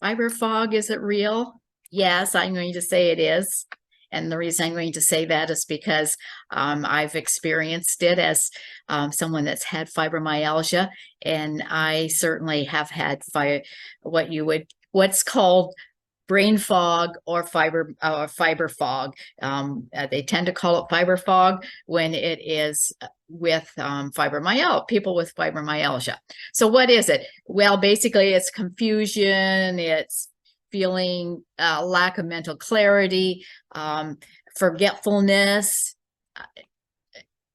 Fiber fog, is it real? Yes, I'm going to say it is. And the reason I'm going to say that is because I've experienced it as someone that's had fibromyalgia, and I certainly have had what's called brain fog or fiber fog. They tend to call it fiber fog when it is with fibromyalgia, people with fibromyalgia. So what is it? Well, basically it's confusion, it's feeling lack of mental clarity, forgetfulness,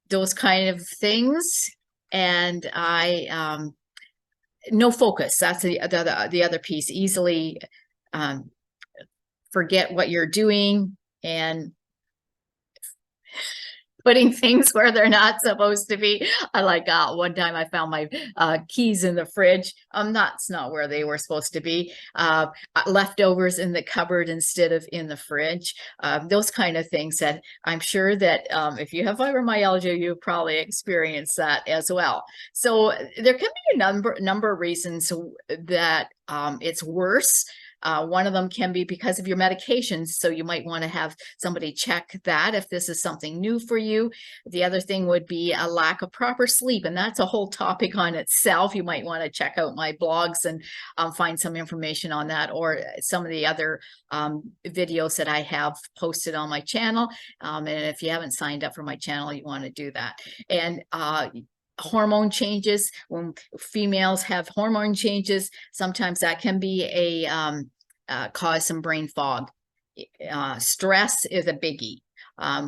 those kind of things. And no focus. That's the other piece. Easily forget what you're doing and putting things where they're not supposed to be. I like one time I found my keys in the fridge. That's not where they were supposed to be. Leftovers in the cupboard instead of in the fridge. Those kind of things that I'm sure that if you have fibromyalgia, you probably experience that as well. So there can be a number of reasons that it's worse. One of them can be because of your medications. So you might want to have somebody check that if this is something new for you. The other thing would be a lack of proper sleep. And that's a whole topic on itself. You might want to check out my blogs and find some information on that, or some of the other videos that I have posted on my channel. And if you haven't signed up for my channel, you want to do that. And hormone changes. When females have hormone changes, sometimes that can be a cause some brain fog. Stress is a biggie.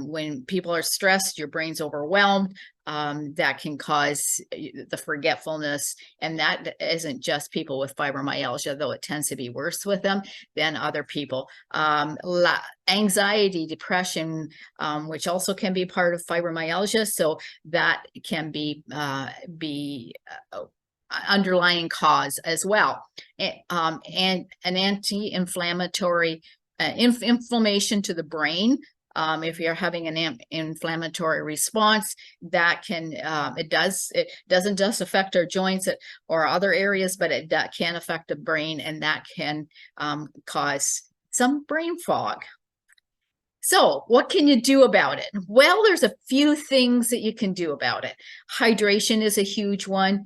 When people are stressed, your brain's overwhelmed. That can cause the forgetfulness, and that isn't just people with fibromyalgia, though it tends to be worse with them than other people. Anxiety, depression, which also can be part of fibromyalgia, so that can be underlying cause as well. And an anti-inflammatory inflammation to the brain. If you're having an inflammatory response, that can it doesn't just affect our joints or other areas, but that can affect the brain, and that can cause some brain fog. So what can you do about it? Well, there's a few things that you can do about it. Hydration is a huge one.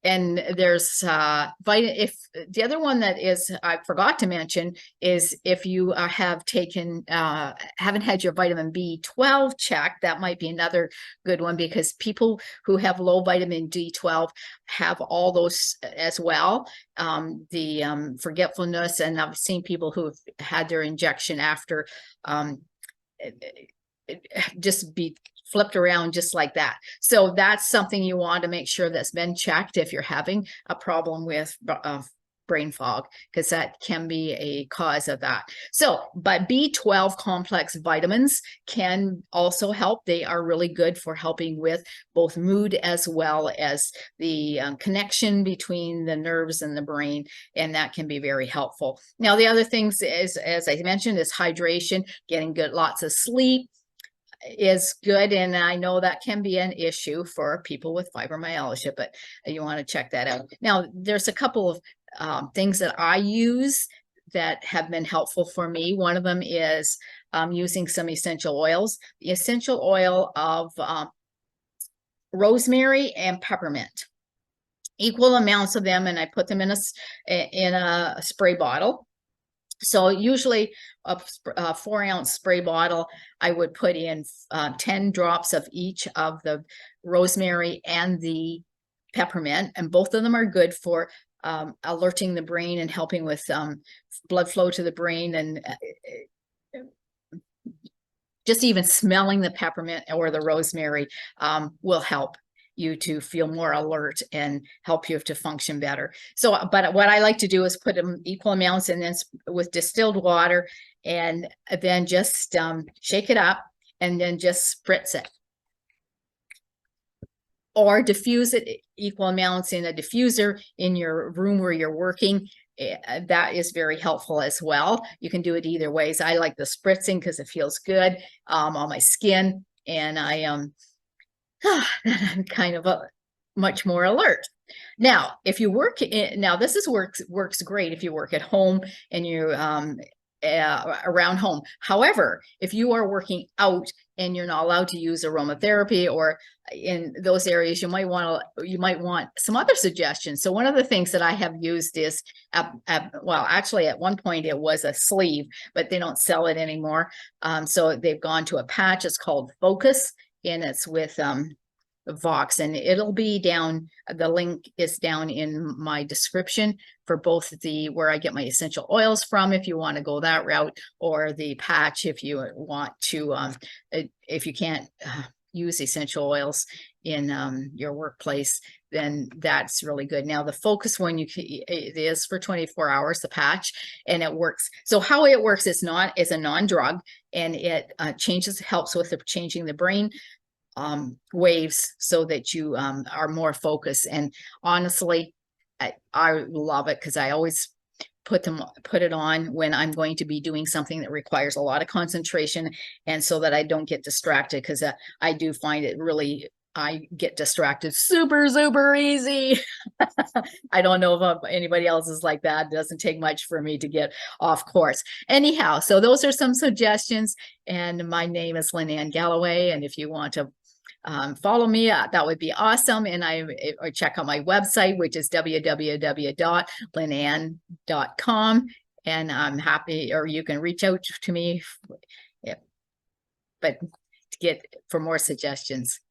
And there's if the other one that is I forgot to mention is if you have taken haven't had your vitamin B12 checked, that might be another good one, because people who have low vitamin D12 have all those as well. The forgetfulness, and I've seen people who have had their injection after just be flipped around just like that. So that's something you want to make sure that's been checked if you're having a problem with brain fog, because that can be a cause of that. So, but B12 complex vitamins can also help. They are really good for helping with both mood as well as the connection between the nerves and the brain, and that can be very helpful. Now, the other things is, as I mentioned, is hydration. Getting lots of sleep is good, and I know that can be an issue for people with fibromyalgia, but you want to check that out. Now, there's a couple of things that I use that have been helpful for me. One of them is using some essential oils. The essential oil of rosemary and peppermint, equal amounts of them, and I put them in a spray bottle. So usually a 4-ounce spray bottle, I would put in 10 drops of each of the rosemary and the peppermint, and both of them are good for alerting the brain and helping with blood flow to the brain, and just even smelling the peppermint or the rosemary will help you to feel more alert and help you to function better. So, but what I like to do is put them equal amounts, and then with distilled water, and then just shake it up, and then just spritz it. Or diffuse it equal amounts in a diffuser in your room where you're working. That is very helpful as well. You can do it either ways. I like the spritzing because it feels good on my skin, and I'm kind of much more alert. Now, if you work in, now this is works great if you work at home and you around home. However, if you are working out and you're not allowed to use aromatherapy, or in those areas, you might want some other suggestions. So one of the things that I have used is, well, actually at one point it was a sleeve, but they don't sell it anymore. So they've gone to a patch. It's called Focus, and it's with Vox, and it'll be down, the link is down in my description for both the where I get my essential oils from, if you want to go that route, or the patch if you want to, if you can't use essential oils in your workplace, then that's really good. Now the Focus one, it is for 24 hours, the patch, and it works. So how it works is a non-drug, and it helps with changing the brain waves so that you are more focused. And honestly, I love it because I always put it on when I'm going to be doing something that requires a lot of concentration, and so that I don't get distracted, because I do find it really, I get distracted super easy. I don't know if anybody else is like that. It doesn't take much for me to get off course. Anyhow, so those are some suggestions, and my name is Lynn Ann Galloway, and if you want to follow me, that would be awesome. And or check out my website, which is www.lynann.com. And I'm happy, or you can reach out to me, but for more suggestions.